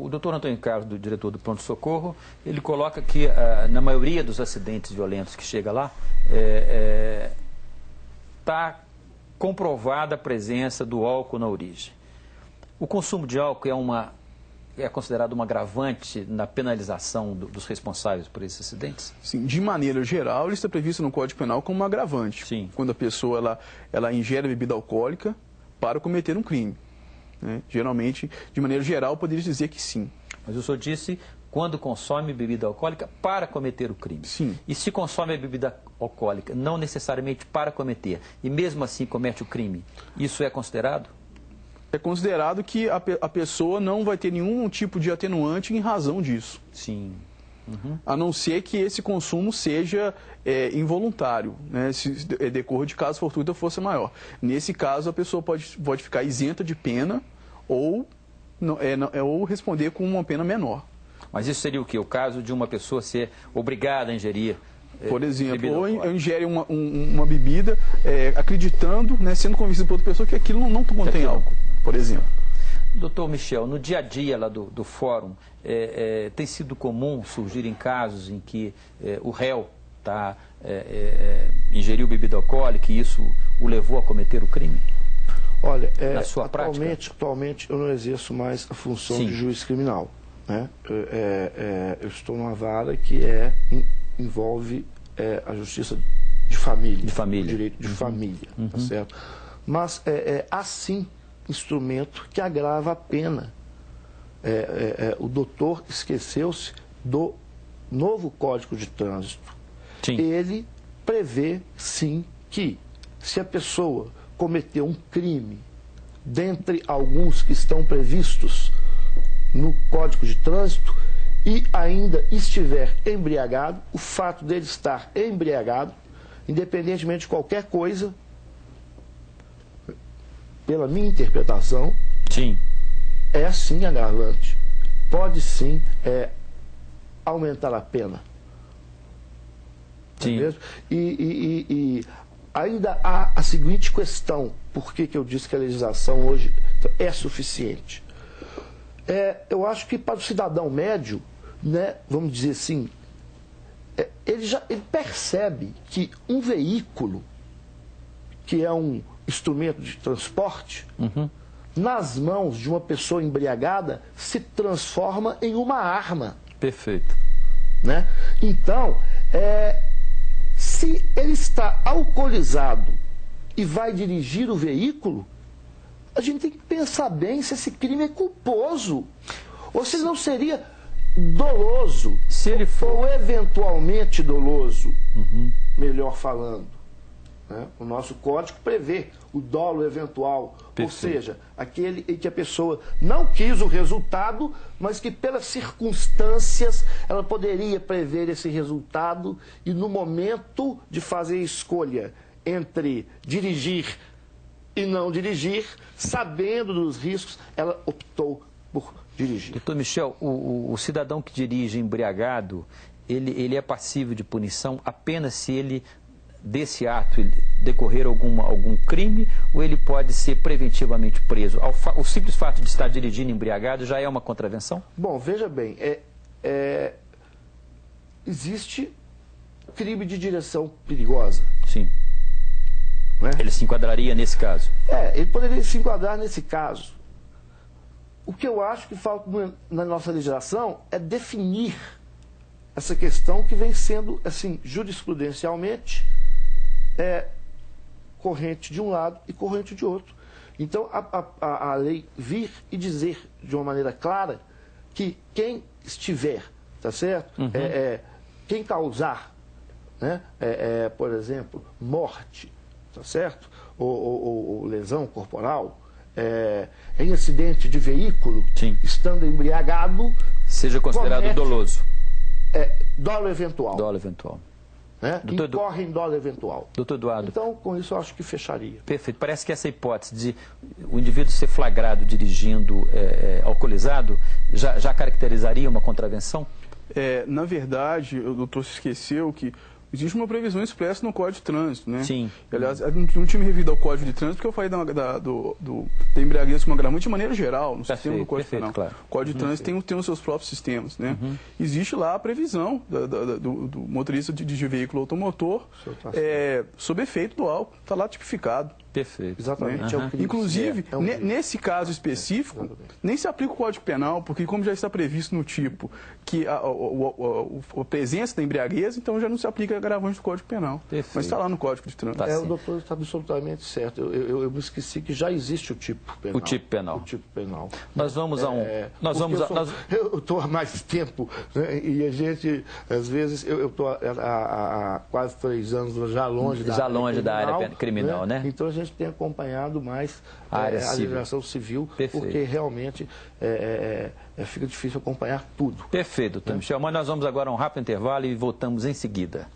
O doutor Antônio Carlos, do diretor do pronto-socorro, ele coloca que na maioria dos acidentes violentos que chega lá, está comprovada a presença do álcool na origem. O consumo de álcool é considerado um agravante na penalização dos responsáveis por esses acidentes? Sim, de maneira geral, ele está previsto no Código Penal como um agravante. Sim. Quando a pessoa ela ingere bebida alcoólica para cometer um crime. Né? Geralmente, de maneira geral, poderia dizer que sim. Mas o senhor disse quando consome bebida alcoólica para cometer o crime. Sim. E se consome a bebida alcoólica, não necessariamente para cometer, e mesmo assim comete o crime, isso é considerado? É considerado que a pessoa não vai ter nenhum tipo de atenuante em razão disso. Sim. Uhum. A não ser que esse consumo seja involuntário, né? Se decorra de caso fortuita força maior. Nesse caso, a pessoa pode ficar isenta de pena ou responder com uma pena menor. Mas isso seria o quê? O caso de uma pessoa ser obrigada a ingerir por exemplo, ou ingere uma bebida acreditando, né, sendo convencido por outra pessoa que aquilo não contém álcool, por exemplo. Doutor Michel, no dia a dia lá do fórum, tem sido comum surgirem casos em que o réu ingeriu bebida alcoólica e isso o levou a cometer o crime? Olha, na sua prática? Atualmente eu não exerço mais a função Sim. de juiz criminal. Né? Eu estou numa vara que envolve a justiça de família. O direito de família, tá certo? Mas há sim instrumento que agrava a pena. O doutor esqueceu-se do novo Código de Trânsito. Sim. Ele prevê, sim, que se a pessoa cometeu um crime, dentre alguns que estão previstos no Código de Trânsito, e ainda estiver embriagado, o fato dele estar embriagado, independentemente de qualquer coisa, pela minha interpretação, sim, é sim agravante. Pode sim aumentar a pena. Sim. É mesmo? E ainda há a seguinte questão: por que eu disse que a legislação hoje é suficiente? Eu acho que para o cidadão médio, né, vamos dizer assim, ele percebe que um veículo, que é um instrumento de transporte, nas mãos de uma pessoa embriagada, se transforma em uma arma. Perfeito. Né? Então, se ele está alcoolizado e vai dirigir o veículo, a gente tem que pensar bem se esse crime é culposo ou se não seria doloso, se ele for, ou eventualmente doloso, melhor falando. Né? O nosso código prevê o dolo eventual, perfeito, ou seja, aquele em que a pessoa não quis o resultado, mas que pelas circunstâncias ela poderia prever esse resultado e no momento de fazer a escolha entre dirigir e não dirigir, sabendo dos riscos, ela optou por dirigir. Doutor Michel, o cidadão que dirige embriagado, ele é passível de punição apenas se ele, desse ato, decorrer algum crime, ou ele pode ser preventivamente preso? O simples fato de estar dirigindo embriagado já é uma contravenção? Bom, veja bem, existe crime de direção perigosa. Sim. Né? Ele se enquadraria nesse caso? Ele poderia se enquadrar nesse caso. O que eu acho que falta na nossa legislação é definir essa questão que vem sendo, assim, jurisprudencialmente, corrente de um lado e corrente de outro. Então, a lei vir e dizer de uma maneira clara que quem estiver, tá certo? Quem causar, né? Por exemplo, morte, tá certo? Ou lesão corporal, em acidente de veículo, sim, estando embriagado, seja considerado doloso. Dolo eventual. Dolo eventual. Né? Incorre em dolo eventual. Doutor Eduardo. Então, com isso, eu acho que fecharia. Perfeito. Parece que essa hipótese de o indivíduo ser flagrado dirigindo alcoolizado já caracterizaria uma contravenção? Na verdade, o doutor se esqueceu que Existe uma previsão expressa no Código de Trânsito, né? Sim. Aliás, não tinha me revido ao Código de Trânsito, porque eu falei da embriaguez com agravante de maneira geral, no sistema do Código Penal. Claro. O Código de Trânsito tem os seus próprios sistemas, né? Existe lá a previsão do motorista de veículo automotor sob efeito do álcool. Está lá tipificado. Perfeito. Exatamente. Né? Inclusive, nesse caso específico, nem se aplica o Código Penal, porque como já está previsto no tipo que a presença da embriaguez, então já não se aplica agravante do Código Penal. Perfeito. Mas está lá no Código de Trânsito. O doutor está absolutamente certo. Eu me esqueci que já existe o tipo penal. O tipo penal. O tipo penal. Nós vamos a um... Eu estou há mais tempo, né, e a gente, às vezes, eu estou há quase 3 anos já longe da área criminal, né? Então a gente tem acompanhado mais a legislação civil, Perfeito. porque realmente fica difícil acompanhar tudo. Perfeito, doutor Michel. Mas nós vamos agora a um rápido intervalo e voltamos em seguida.